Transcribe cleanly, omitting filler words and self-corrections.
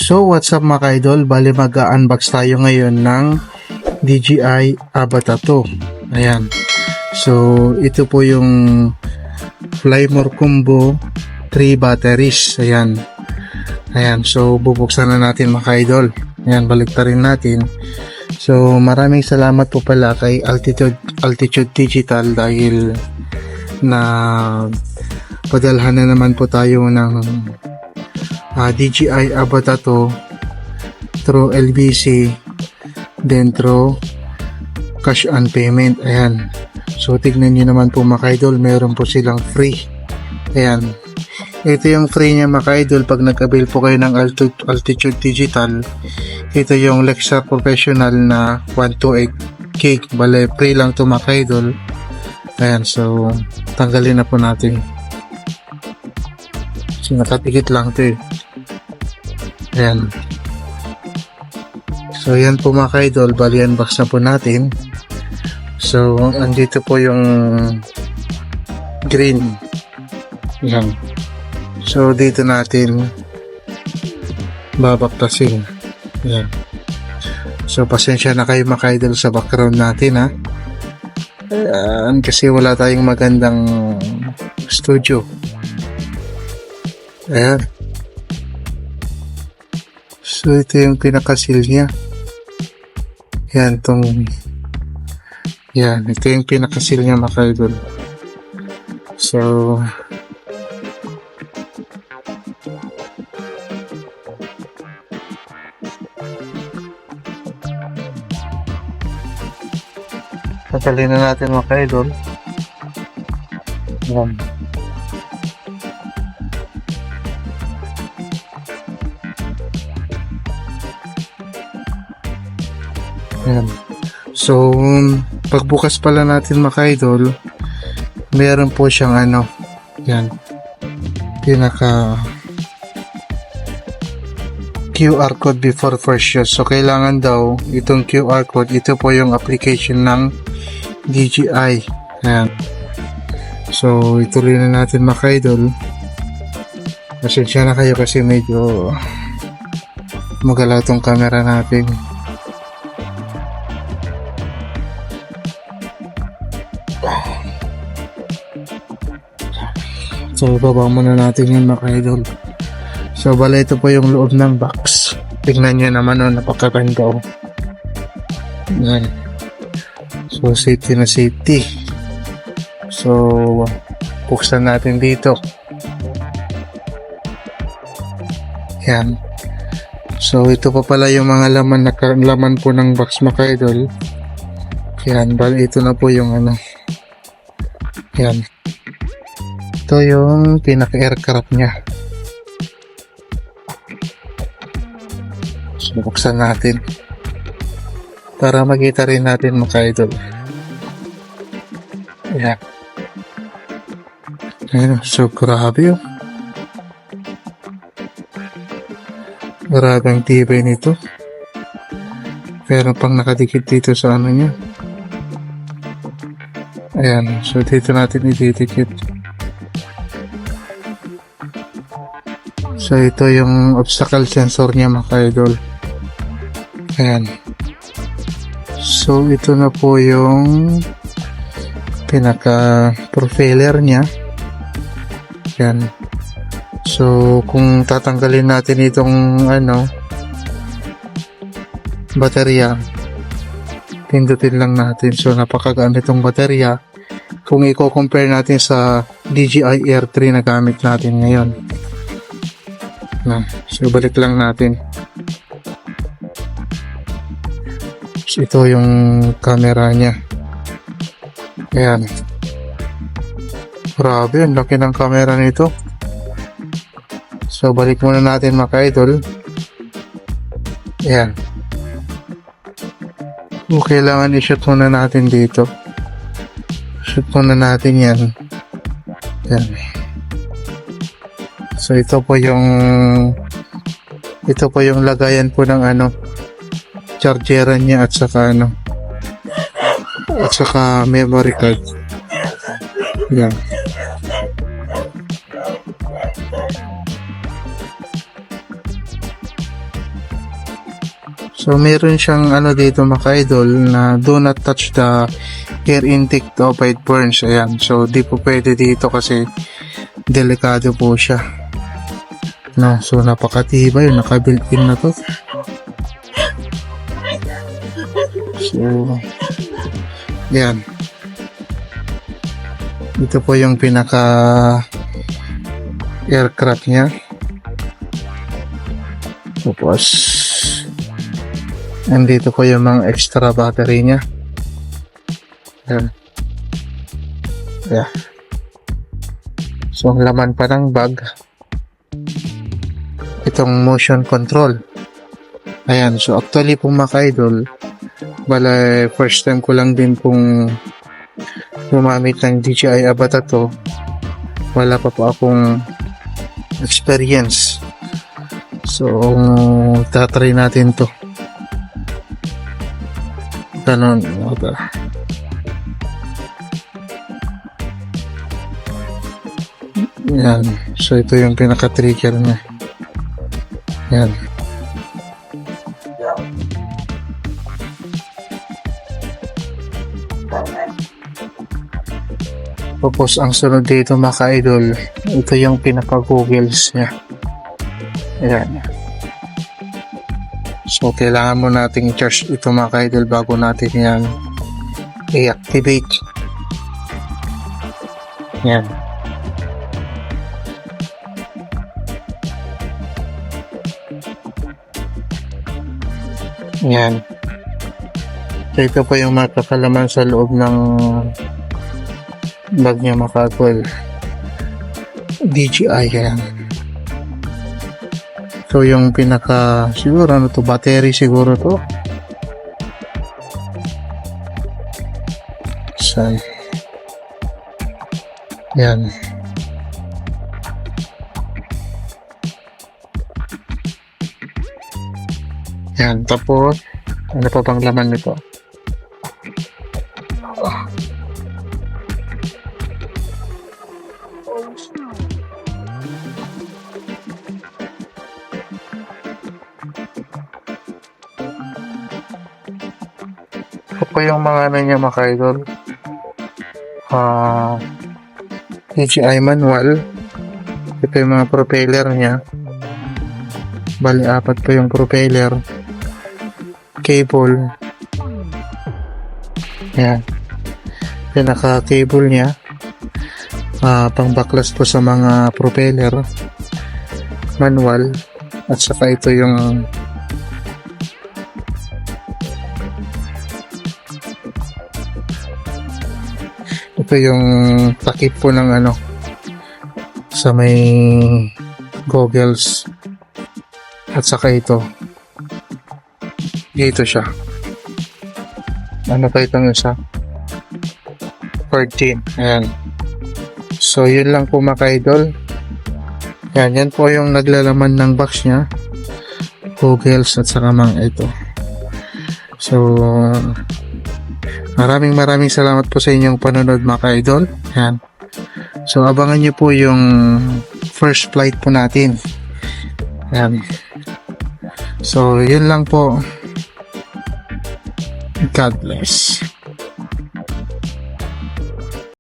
So what's up mga ka-idol, bali mag-unbox tayo ngayon ng DJI Avata 2. Ayan. So ito po yung Flymore Combo 3 batteries. Ayan. Ayan, so bubuksan na natin mga ka-idol. Ayan, baliktarin natin. So maraming salamat po pala kay Altitude Digital dahil na padalhan na naman po tayo ng DJI Avata 2 through LBC, then through cash on payment. Ayan, so tignan nyo naman po mga ka-idol, meron po silang free. Ayan, ito yung free niya mga ka-idol pag nag-avail po kayo ng Altitude Digital. Ito yung Lexar Professional na 128 gig, bale free lang to mga ka-idol. Ayan, so tanggalin na po natin. So nakatikit lang to eh. Ayan. So yan po mga ka-idol, bali unbox na po natin. So andito po yung green. Ayan. So dito natin babaktasin. Ayan. So pasensya na kayo mga ka-idol sa background natin ha. Ayan, kasi wala tayong magandang studio. Ayan. So ito yung pinakasil niya. Yan ito yung pinakasil niya mga ka-idol. So tatalin na natin mga ka-idol. Yan. Ayan. So pagbukas pala natin mga ka-idol, meron po siyang yan, pinaka QR code before first use. So kailangan daw itong QR code, ito po yung application ng DJI. Ayan. So ituloy na natin mga ka-idol. Pasensya na kayo kasi medyo magalaw tong camera natin. So baba muna natin yun mga ka-idol. So bala ito po yung loob ng box. Tingnan nyo naman napakaganda oh. Yan. So safety na safety. So buksan natin dito. Yan. So ito pa pala yung mga laman po ng box mga ka-idol. Yan, bali ito na po yung yan. Ito yung pinaka-aircraft niya. So, buksan natin para makita rin natin mga ka-idol. Ayan. Ayan. So, grabe yun. Grabe ang tibay nito. Pero pang nakadikit dito sa niya. Ayan. So, dito natin ididikit. So ito yung obstacle sensor niya mga ka-idol. Ayan. So ito na po yung pinaka propeller niya. Ayan. So kung tatanggalin natin itong baterya, pindutin lang natin. So napakagaan itong baterya kung i-compare natin sa DJI Air 3 na gamit natin ngayon. So balik lang natin. So, ito yung camera niya. Ayan. Grabe, ang laki ng camera nito. So balik muna natin mga ka-idol. Ayan. Kailangan i-shoot muna natin dito. Shoot muna natin yan. Ayan. So ito po yung lagayan po ng chargeran niya at saka memory card. Yan. So meron siyang ano dito mga idol na do not touch the air intake to avoid burns. Ayan. So di po pwede dito kasi delikado po siya. No, so napakatibay, naka-built-in na to. So yan. Ito po yung pinaka aircraft niya. Tapos andito po yung mga extra battery niya. Yan. Yeah. So ang laman pa ng bag itong motion control. Ayan, so actually po mga idol, bala first time ko lang din pong gumamit ng DJI Avata to. Wala pa po akong experience. So tatry natin to. Ganon. Yan. So ito yung pinaka-trigger niya. Yan. Tapos ang sunod dito mga idol, ito yung pinaka-goggles niya. Ayan. So kailangan mo nating i-charge ito mga idol bago natin yan i-activate. Yan. Yan. So ito pa yung makakalaman sa loob ng bag niya mga idol. DJI yan. So yung pinaka siguro ano to, battery siguro to. So yan. Yan, tapos ano pa bang laman nito? Ito po yung mga ano niya mga idol. DJI manual. Ito yung mga propeller niya. Bali, 4 po yung propeller. Cable. Yan. Pinaka-cable niya. Pang backlash po sa mga propeller. Manual. At saka ito yung takip po ng ano sa may goggles. At saka ito dito siya. Ano pa itong isa? 14. Ayan. So yun lang po mga idol. Yan po yung naglalaman ng box nya, goggles at saka mga ito. So maraming salamat po sa inyong panonood mga idol. Yan. So abangan nyo po yung first flight po natin. Yan. So yun lang po. God bless.